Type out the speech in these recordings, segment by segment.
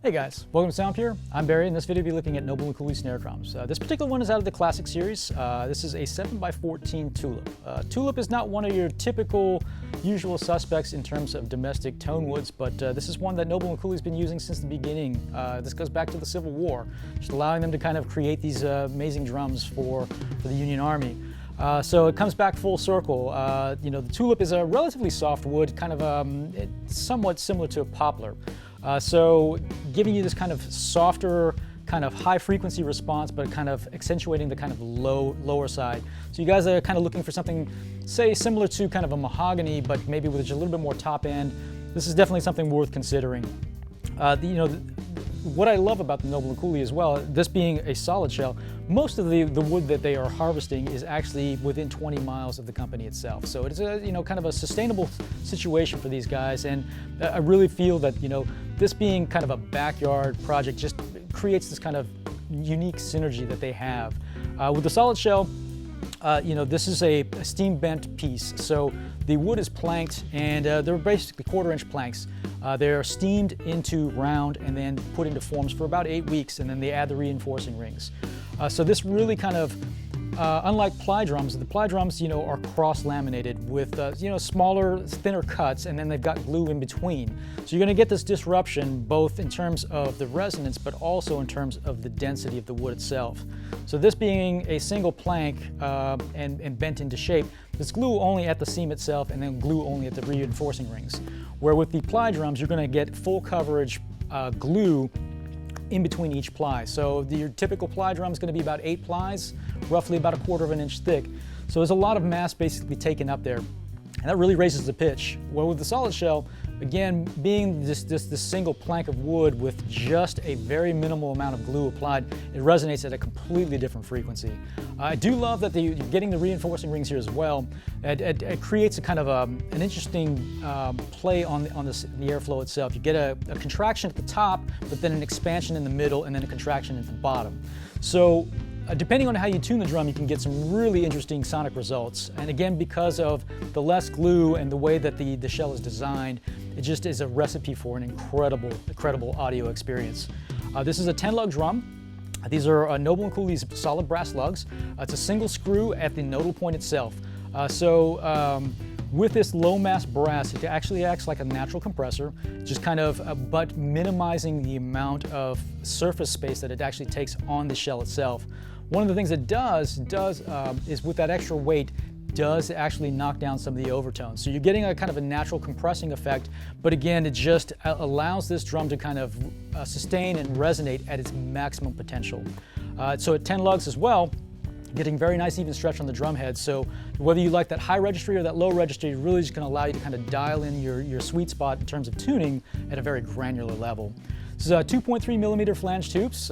Hey guys, welcome to Sound Pure. I'm Barry. In this video, we'll be looking at Noble Cooley snare drums. This particular one is out of the classic series. This is a 7x14 Tulip. Tulip is not one of your typical usual suspects in terms of domestic tone woods, but this is one that Noble Cooley's been using since the beginning. This goes back to the Civil War, just allowing them to kind of create these amazing drums for the Union Army. So it comes back full circle. You know, the Tulip is a relatively soft wood, kind of somewhat similar to a poplar. So giving you this kind of softer, kind of high frequency response, but kind of accentuating the kind of lower side. So you guys are kind of looking for something, say, similar to kind of a mahogany, but maybe with just a little bit more top end. This is definitely something worth considering. What I love about the Noble Cooley as well, this being a solid shell, most of the wood that they are harvesting is actually within 20 miles of the company itself. So it's a kind of a sustainable situation for these guys, and I really feel that this being kind of a backyard project just creates this kind of unique synergy that they have. With the solid shell, this is a steam bent piece, so the wood is planked, and they're basically 1/4-inch planks. They're steamed into round and then put into forms for about 8 weeks, and then they add the reinforcing rings. So this really kind of, unlike ply drums, the ply drums, are cross-laminated with, smaller, thinner cuts, and then they've got glue in between. So you're going to get this disruption both in terms of the resonance, but also in terms of the density of the wood itself. So this being a single plank and bent into shape, there's glue only at the seam itself and then glue only at the reinforcing rings. Where with the ply drums, you're going to get full coverage glue in between each ply. So your typical ply drum is going to be about 8 plies, roughly about 1/4 inch thick. So there's a lot of mass basically taken up there, and that really raises the pitch. Well, with the solid shell, again, being this single plank of wood with just a very minimal amount of glue applied, it resonates at a completely different frequency. I do love that you're getting the reinforcing rings here as well. It creates a kind of an interesting play on the airflow itself. You get a contraction at the top, but then an expansion in the middle, and then a contraction at the bottom. So depending on how you tune the drum, you can get some really interesting sonic results. And again, because of the less glue and the way that the shell is designed, it just is a recipe for an incredible audio experience. This is a 10-lug drum. These are Noble Cooley's solid brass lugs. It's a single screw at the nodal point itself. With this low mass brass, it actually acts like a natural compressor, just kind of, but minimizing the amount of surface space that it actually takes on the shell itself. One of the things it does is with that extra weight, does actually knock down some of the overtones. So you're getting a kind of a natural compressing effect, but again, it just allows this drum to kind of sustain and resonate at its maximum potential. So at 10 lugs as well, getting very nice even stretch on the drum head. So whether you like that high registry or that low registry, it really is going to allow you to kind of dial in your sweet spot in terms of tuning at a very granular level. This is 2.3 millimeter flange tubes,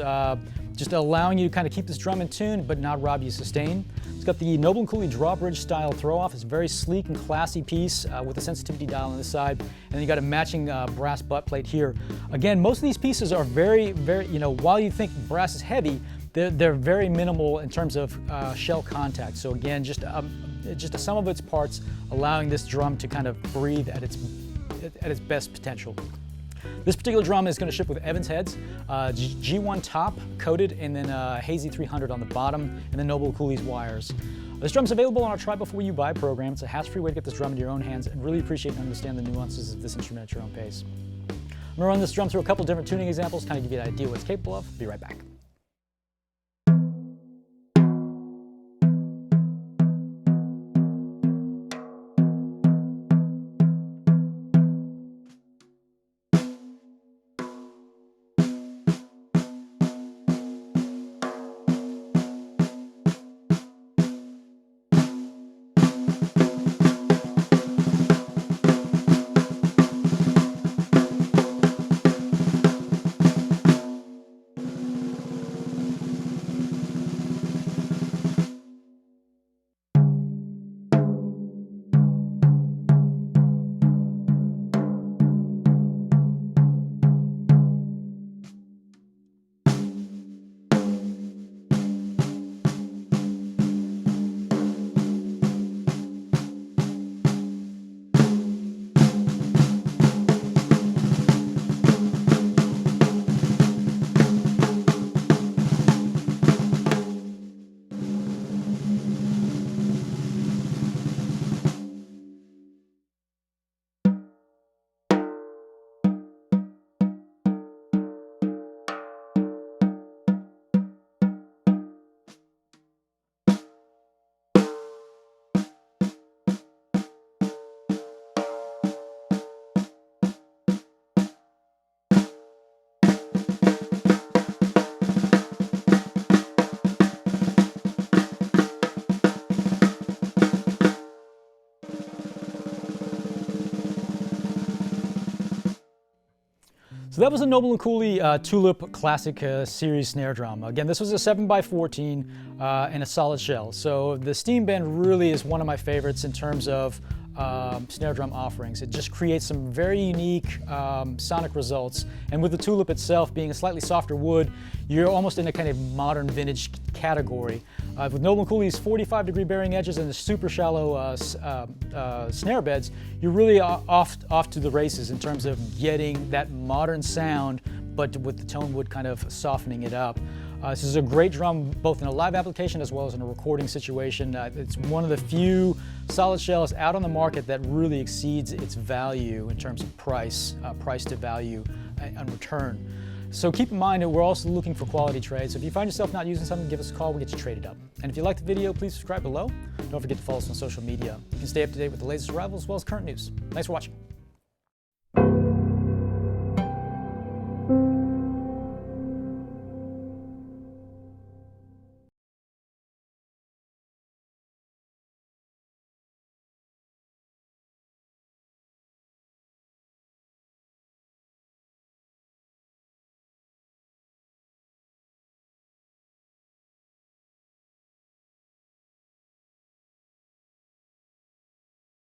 just allowing you to kind of keep this drum in tune but not rob you sustain. It's got the Noble Cooley drawbridge style throw-off. It's a very sleek and classy piece with a sensitivity dial on the side, and then you got a matching brass butt plate here. Again, most of these pieces are very, while you think brass is heavy, they're very minimal in terms of shell contact. So again, just a sum of its parts, allowing this drum to kind of breathe at its best potential. This particular drum is going to ship with Evans heads, G1 top coated, and then Hazy 300 on the bottom, and then Noble Cooley's wires. This drum's available on our Try Before You Buy program. It's a hassle-free way to get this drum into your own hands, and really appreciate and understand the nuances of this instrument at your own pace. I'm going to run this drum through a couple different tuning examples, kind of give you an idea what it's capable of. Be right back. So that was a Noble Cooley Tulip Classic Series snare drum. Again, this was a 7x14 and a solid shell. So the steam bend really is one of my favorites in terms of snare drum offerings. It just creates some very unique sonic results. And with the Tulip itself being a slightly softer wood, you're almost in a kind of modern vintage category. With Noble Cooley's 45-degree bearing edges and the super shallow snare beds, you're really off to the races in terms of getting that modern sound, but with the tone wood kind of softening it up. This is a great drum both in a live application as well as in a recording situation. It's one of the few solid shells out on the market that really exceeds its value in terms of price to value on return. So keep in mind that we're also looking for quality trades. So if you find yourself not using something, give us a call, we'll get you traded up. And if you liked the video, please subscribe below. Don't forget to follow us on social media. You can stay up to date with the latest arrivals as well as current news. Thanks for watching.